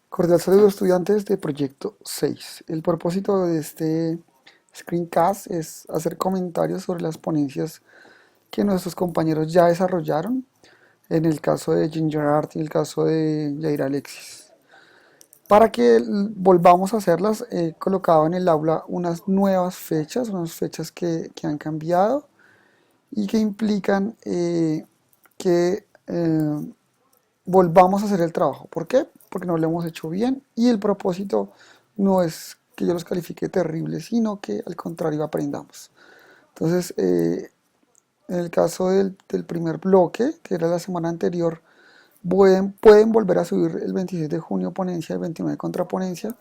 Cordial saludo estudiantes de Proyecto 6. El propósito de este screencast es hacer comentarios sobre las ponencias que nuestros compañeros ya desarrollaron, en el caso de Ginger Art y el caso de Jair Alexis. Para que volvamos a hacerlas, he colocado en el aula unas fechas que han cambiado y que implican que volvamos a hacer el trabajo. ¿Por qué? Porque no lo hemos hecho bien y el propósito no es que yo los califique terribles, sino que al contrario aprendamos. Entonces, en el caso del primer bloque, que era la semana anterior, pueden volver a subir el 26 de junio ponencia, el 29 contraponencia.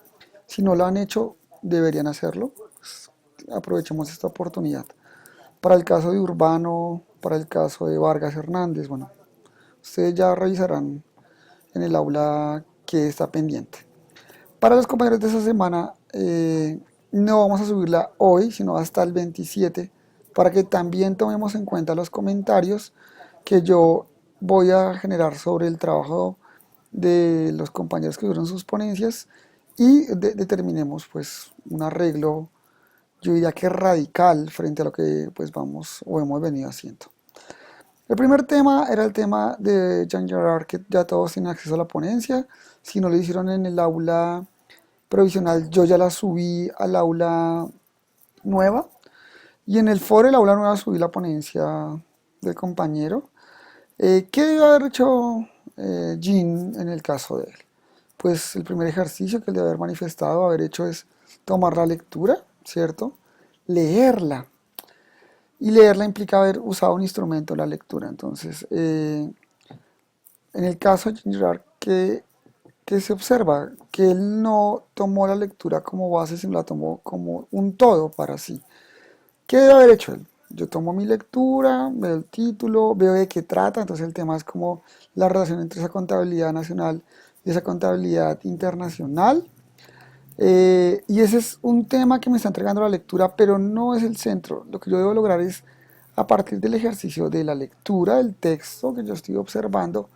Si no lo han hecho, deberían hacerlo. Pues, aprovechemos esta oportunidad. Para el caso de Urbano, para el caso de Vargas Hernández, bueno, ustedes ya revisarán en el aula que está pendiente. Para los compañeros de esta semana, no vamos a subirla hoy, sino hasta el 27, para que también tomemos en cuenta los comentarios que yo voy a generar sobre el trabajo de los compañeros que tuvieron sus ponencias y determinemos pues un arreglo, yo diría que radical frente a lo que pues vamos o hemos venido haciendo. El primer tema era el tema de Jean Gerard, que ya todos tienen acceso a la ponencia. Si no lo hicieron en el aula provisional, yo ya la subí al aula nueva. Y en el foro del aula nueva subí la ponencia del compañero. ¿Qué debe haber hecho Jean en el caso de él? Pues el primer ejercicio que él debe haber manifestado, haber hecho es tomar la lectura, ¿cierto? Leerla. Y leerla implica haber usado un instrumento de la lectura. Entonces, en el caso de Gerard, que se observa que él no tomó la lectura como base, sino la tomó como un todo para sí. ¿Qué debe haber hecho él? Yo tomo mi lectura, veo el título, veo de qué trata, entonces el tema es como la relación entre esa contabilidad nacional y esa contabilidad internacional. Y ese es un tema que me está entregando la lectura, pero no es el centro. Lo que yo debo lograr es, a partir del ejercicio de la lectura del texto que yo estoy observando,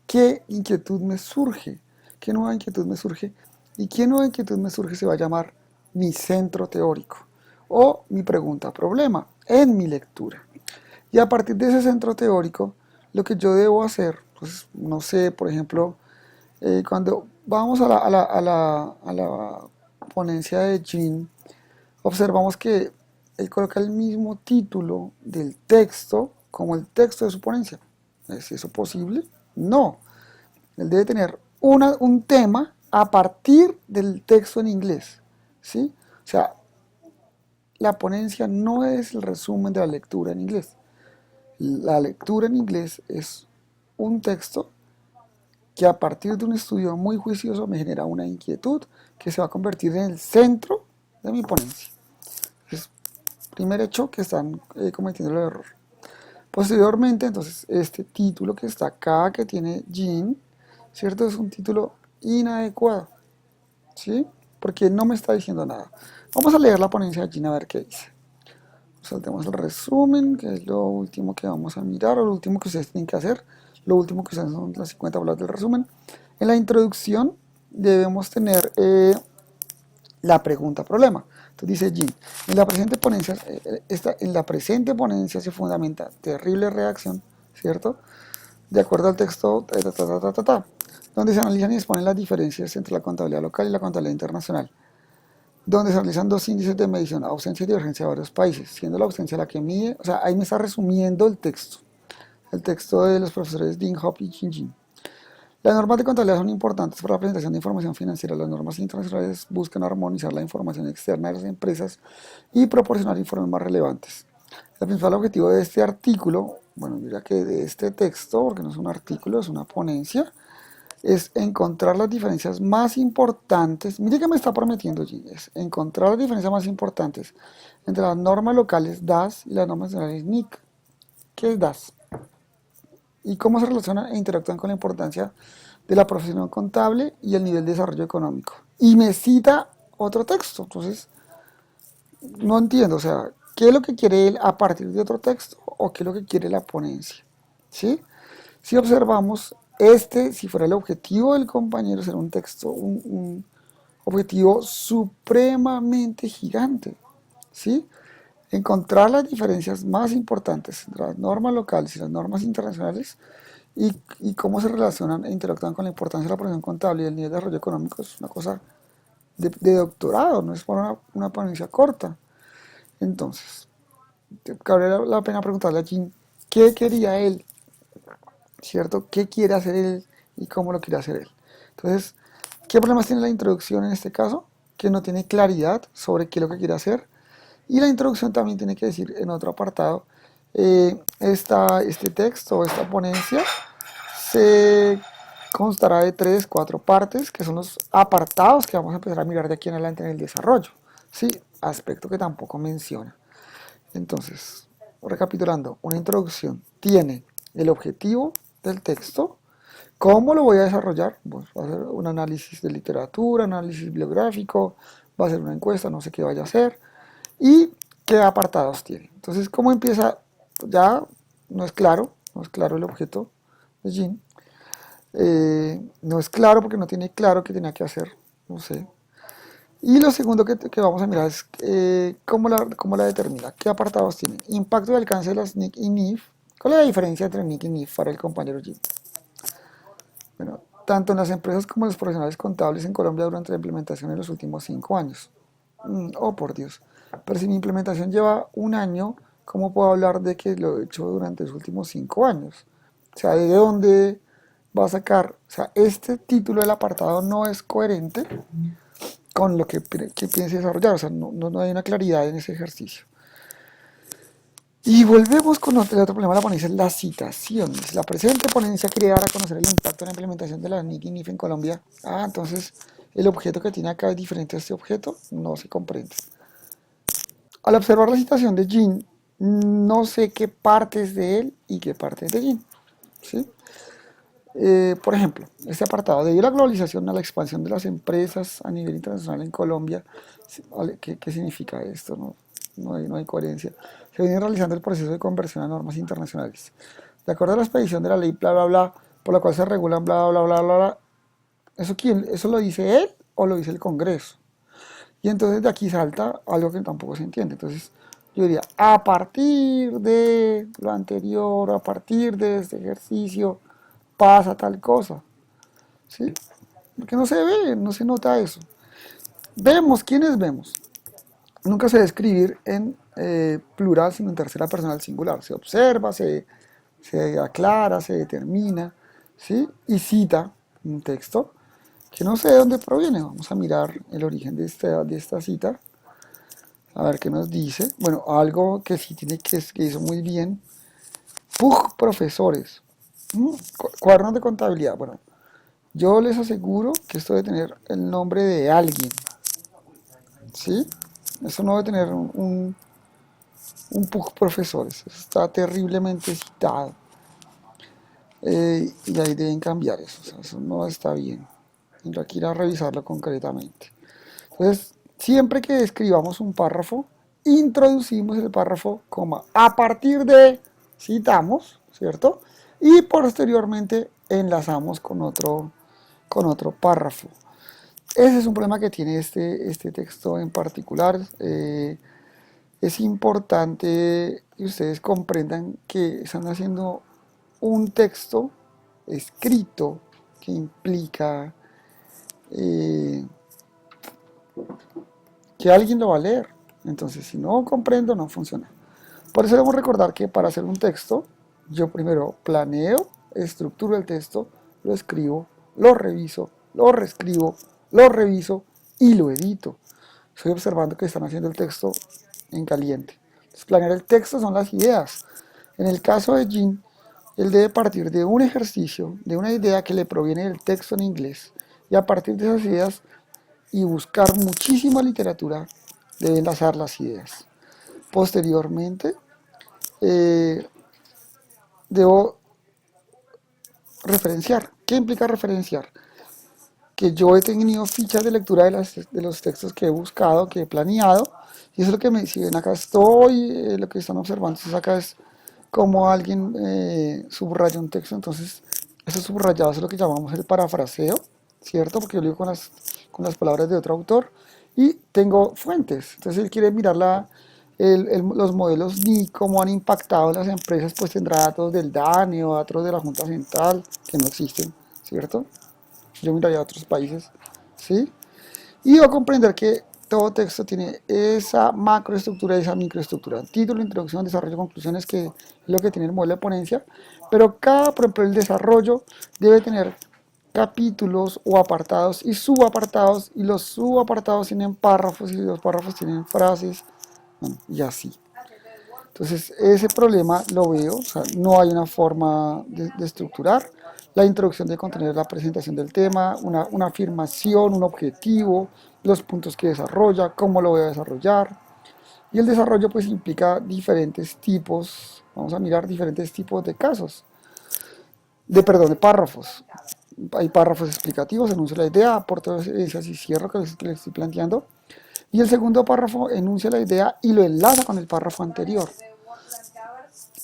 qué inquietud me surge, qué nueva inquietud me surge y qué nueva inquietud me surge se va a llamar mi centro teórico o mi pregunta problema en mi lectura. Y a partir de ese centro teórico, lo que yo debo hacer, pues no sé, por ejemplo, cuando vamos a la ponencia de Jean, observamos que él coloca el mismo título del texto como el texto de su ponencia. ¿Es eso posible? No. Él debe tener un tema a partir del texto en inglés. ¿Sí? O sea, la ponencia no es el resumen de la lectura en inglés. La lectura en inglés es un texto que a partir de un estudio muy juicioso me genera una inquietud que se va a convertir en el centro de mi ponencia. Es primer hecho que están cometiendo el error. Posteriormente, entonces, este título que está acá, que tiene Jean, ¿cierto? Es un título inadecuado, ¿sí? Porque no me está diciendo nada. Vamos a leer la ponencia de Jean a ver qué dice. Saltemos el resumen, que es lo último que vamos a mirar, o lo último que ustedes tienen que hacer. Lo último que ustedes son las 50 palabras del resumen. En la introducción debemos tener la pregunta problema. Entonces dice Jean, en la presente ponencia se fundamenta terrible reacción, ¿cierto? De acuerdo al texto, donde se analizan y exponen las diferencias entre la contabilidad local y la contabilidad internacional, donde se analizan dos índices de medición, ausencia y divergencia de varios países, siendo la ausencia la que mide, o sea, ahí me está resumiendo el texto de los profesores Dean Hop y Jin. Las normas de contabilidad son importantes para la presentación de información financiera. Las normas internacionales buscan armonizar la información externa de las empresas y proporcionar informes más relevantes. El principal objetivo de este artículo, bueno, diría que de este texto, porque no es un artículo, es una ponencia, es encontrar las diferencias más importantes. Mire que me está prometiendo Gini, es encontrar las diferencias más importantes entre las normas locales DAS y las normas nacionales NIC. ¿Qué es DAS? Y cómo se relacionan e interactúan con la importancia de la profesión contable y el nivel de desarrollo económico. Y me cita otro texto, entonces no entiendo, o sea, ¿qué es lo que quiere él a partir de otro texto o qué es lo que quiere la ponencia? ¿Sí? Si observamos, si fuera el objetivo del compañero, será un texto, un objetivo supremamente gigante, ¿sí? Encontrar las diferencias más importantes entre las normas locales y las normas internacionales y cómo se relacionan e interactúan con la importancia de la profesión contable y el nivel de desarrollo económico es una cosa de doctorado, no es para una ponencia corta. Entonces, cabe la pena preguntarle a Jim qué quería él, ¿cierto? ¿Qué quiere hacer él y cómo lo quiere hacer él? Entonces, ¿qué problemas tiene la introducción en este caso? Que no tiene claridad sobre qué es lo que quiere hacer. Y la introducción también tiene que decir en otro apartado, este texto o esta ponencia se constará de tres, cuatro partes, que son los apartados que vamos a empezar a mirar de aquí en adelante en el desarrollo. Sí, aspecto que tampoco menciona. Entonces, recapitulando, una introducción tiene el objetivo del texto, cómo lo voy a desarrollar, pues va a ser un análisis de literatura, análisis bibliográfico, va a ser una encuesta, no sé qué vaya a hacer, y qué apartados tiene. Entonces, ¿cómo empieza? Ya no es claro el objeto de Jean. No es claro porque no tiene claro qué tenía que hacer, no sé. Y lo segundo que vamos a mirar es cómo la determina, qué apartados tiene. Impacto y alcance de las NIC y NIF. ¿Cuál es la diferencia entre NIC y NIF para el compañero Jim? Bueno, tanto en las empresas como en los profesionales contables en Colombia durante la implementación en los últimos 5 años. Oh, por Dios. Pero si mi implementación lleva un año, ¿cómo puedo hablar de que lo he hecho durante los últimos 5 años? O sea, ¿de dónde va a sacar? O sea, este título del apartado no es coherente con lo que piense desarrollar. O sea, no hay una claridad en ese ejercicio. Y volvemos con el otro problema de la ponencia, las citaciones. La presente ponencia quiere dar a conocer el impacto de la implementación de la NIC y NIF en Colombia. Entonces el objeto que tiene acá es diferente a este objeto, no se comprende. Al observar la citación de Jean, no sé qué partes de él y qué partes de Jean. ¿Sí? Por ejemplo, este apartado, debido a la globalización, a la expansión de las empresas a nivel internacional en Colombia, ¿qué significa esto? No hay coherencia. Se viene realizando el proceso de conversión a normas internacionales. De acuerdo a la expedición de la ley, bla, bla, bla, por la cual se regulan, bla, bla, bla, bla, bla. ¿Eso lo dice él o lo dice el Congreso? Y entonces de aquí salta algo que tampoco se entiende. Entonces yo diría, a partir de lo anterior, a partir de este ejercicio, pasa tal cosa. ¿Sí? Porque no se ve, no se nota eso. Vemos, ¿quiénes vemos? Nunca se debe escribir en plural, sino en tercera persona al singular. Se observa, se aclara, se determina, ¿sí? Y cita un texto que no sé de dónde proviene. Vamos a mirar el origen de esta cita, a ver qué nos dice. Bueno, algo que sí tiene que hizo muy bien. ¡Pug, profesores! Cuadernos de contabilidad. Bueno, yo les aseguro que esto debe tener el nombre de alguien, ¿sí? Eso no debe tener un PUC profesores, eso está terriblemente citado. Y ahí deben cambiar eso, o sea, eso no está bien. Tendrá que ir a revisarlo concretamente. Entonces, siempre que escribamos un párrafo, introducimos el párrafo, coma, a partir de, citamos, ¿cierto? Y posteriormente enlazamos con otro párrafo. Ese es un problema que tiene este texto en particular. Es importante que ustedes comprendan que están haciendo un texto escrito que implica eh, que alguien lo va a leer. Entonces, si no comprendo, no funciona. Por eso debemos recordar que para hacer un texto, yo primero planeo, estructuro el texto, lo escribo, lo reviso, lo reescribo, lo reviso y lo edito. Estoy observando que están haciendo el texto en caliente. Entonces, planear el texto son las ideas. En el caso de Jean, él debe partir de un ejercicio, de una idea que le proviene del texto en inglés, y a partir de esas ideas y buscar muchísima literatura, debe enlazar las ideas. Posteriormente, eh, debo referenciar. ¿Qué implica referenciar? Que yo he tenido fichas de lectura de los textos que he buscado, que he planeado, y eso es lo que me, si ven acá estoy, lo que están observando, entonces acá es como alguien subraya un texto, entonces Esos subrayados es lo que llamamos el parafraseo, ¿cierto? Porque yo lo digo con las palabras de otro autor. Y tengo fuentes. Entonces, él quiere mirar los modelos ni cómo han impactado en las empresas, pues tendrá datos del DANE o datos de la Junta Central, que no existen, ¿cierto? Yo miraría a otros países, ¿sí? Y va a comprender que todo texto tiene esa macroestructura y esa microestructura. Título, introducción, desarrollo, conclusiones, que es lo que tiene el modelo de ponencia. Pero por ejemplo, el desarrollo debe tener capítulos o apartados y subapartados. Y los subapartados tienen párrafos y los párrafos tienen frases. Bueno, y así. Entonces, ese problema lo veo, o sea, no hay una forma de estructurar. La introducción de contenido, la presentación del tema, una afirmación, un objetivo, los puntos que desarrolla, cómo lo voy a desarrollar. Y el desarrollo pues implica diferentes tipos, vamos a mirar diferentes tipos de casos, de párrafos. Hay párrafos explicativos, enuncia la idea, aporto evidencias y cierro, que es lo que le estoy planteando. Y el segundo párrafo enuncia la idea y lo enlaza con el párrafo anterior.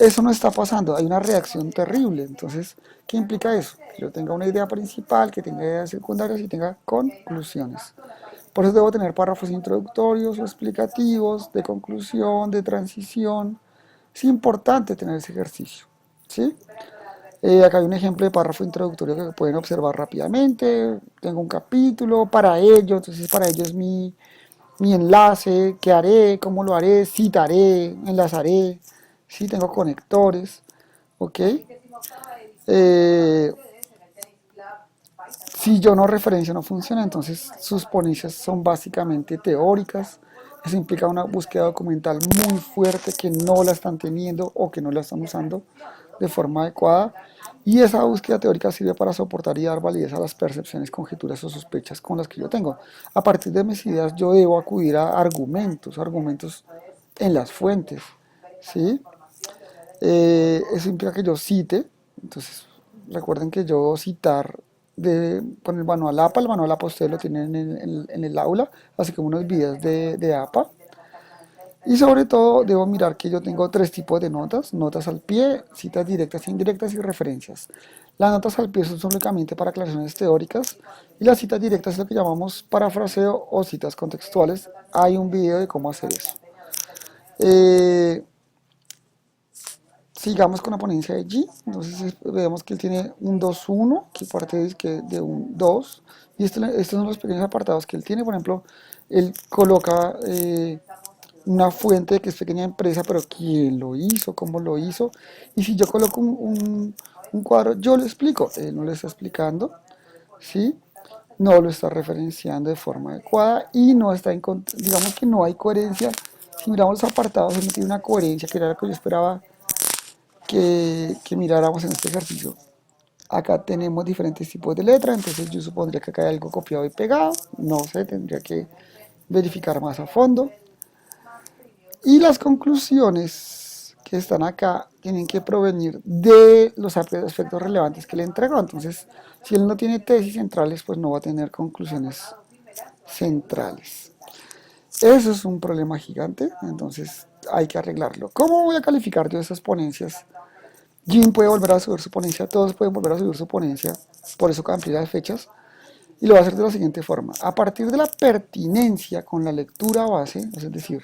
Eso no está pasando, hay una reacción terrible. Entonces, ¿qué implica eso? Que yo tenga una idea principal, que tenga ideas secundarias y tenga conclusiones. Por eso debo tener párrafos introductorios o explicativos, de conclusión, de transición. Es importante tener ese ejercicio, ¿sí? Acá hay un ejemplo de párrafo introductorio que pueden observar rápidamente. Tengo un capítulo para ello, entonces para ello es mi enlace, qué haré, cómo lo haré, citaré, enlazaré, si tengo conectores, ¿ok? Eh, si yo no referencio no funciona, entonces sus ponencias son básicamente teóricas. Eso implica una búsqueda documental muy fuerte que no la están teniendo o que no la están usando de forma adecuada. Y esa búsqueda teórica sirve para soportar y dar validez a las percepciones, conjeturas o sospechas con las que yo tengo. A partir de mis ideas yo debo acudir a argumentos, argumentos en las fuentes, ¿sí? Eso implica que yo cite, entonces recuerden que yo debo citar con el manual APA. El manual APA ustedes lo tienen en el aula, así como unos videos de APA. Y sobre todo debo mirar que yo tengo tres tipos de notas: notas al pie, citas directas e indirectas y referencias. Las notas al pie son únicamente para aclaraciones teóricas y las citas directas es lo que llamamos parafraseo o citas contextuales. Hay un video de cómo hacer eso. Eh, Sigamos con la ponencia de G. Entonces vemos que él tiene un 2-1, que parte de un 2. Y estos son los pequeños apartados que él tiene. Por ejemplo, él coloca una fuente que es pequeña empresa, pero quién lo hizo, cómo lo hizo. Y si yo coloco un cuadro, yo lo explico. Él no lo está explicando, ¿sí? No lo está referenciando de forma adecuada y no está digamos que no hay coherencia. Si miramos los apartados, él no tiene una coherencia, que era lo que yo esperaba que miráramos en este ejercicio. Acá tenemos diferentes tipos de letra, entonces yo supondría que acá hay algo copiado y pegado, no sé, tendría que verificar más a fondo. Y las conclusiones que están acá tienen que provenir de los aspectos relevantes que le entregó. Entonces, si él no tiene tesis centrales, pues no va a tener conclusiones centrales. Eso es un problema gigante, entonces hay que arreglarlo. ¿Cómo voy a calificar yo esas ponencias? Jim puede volver a subir su ponencia, todos pueden volver a subir su ponencia, por eso amplié las fechas, y lo va a hacer de la siguiente forma. A partir de la pertinencia con la lectura base, es decir,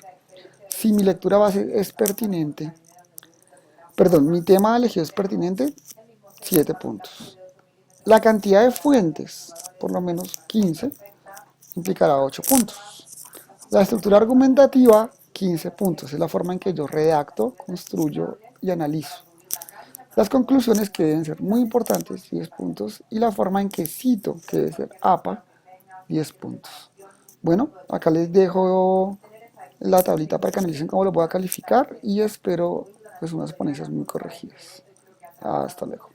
si mi lectura base es pertinente, perdón, mi tema elegido es pertinente, 7 puntos. La cantidad de fuentes, por lo menos 15, implicará 8 puntos. La estructura argumentativa, 15 puntos, es la forma en que yo redacto, construyo y analizo. Las conclusiones, que deben ser muy importantes, 10 puntos, y la forma en que cito, que debe ser APA, 10 puntos. Bueno, acá les dejo la tablita para que analicen cómo lo voy a calificar y espero pues unas ponencias muy corregidas. Hasta luego.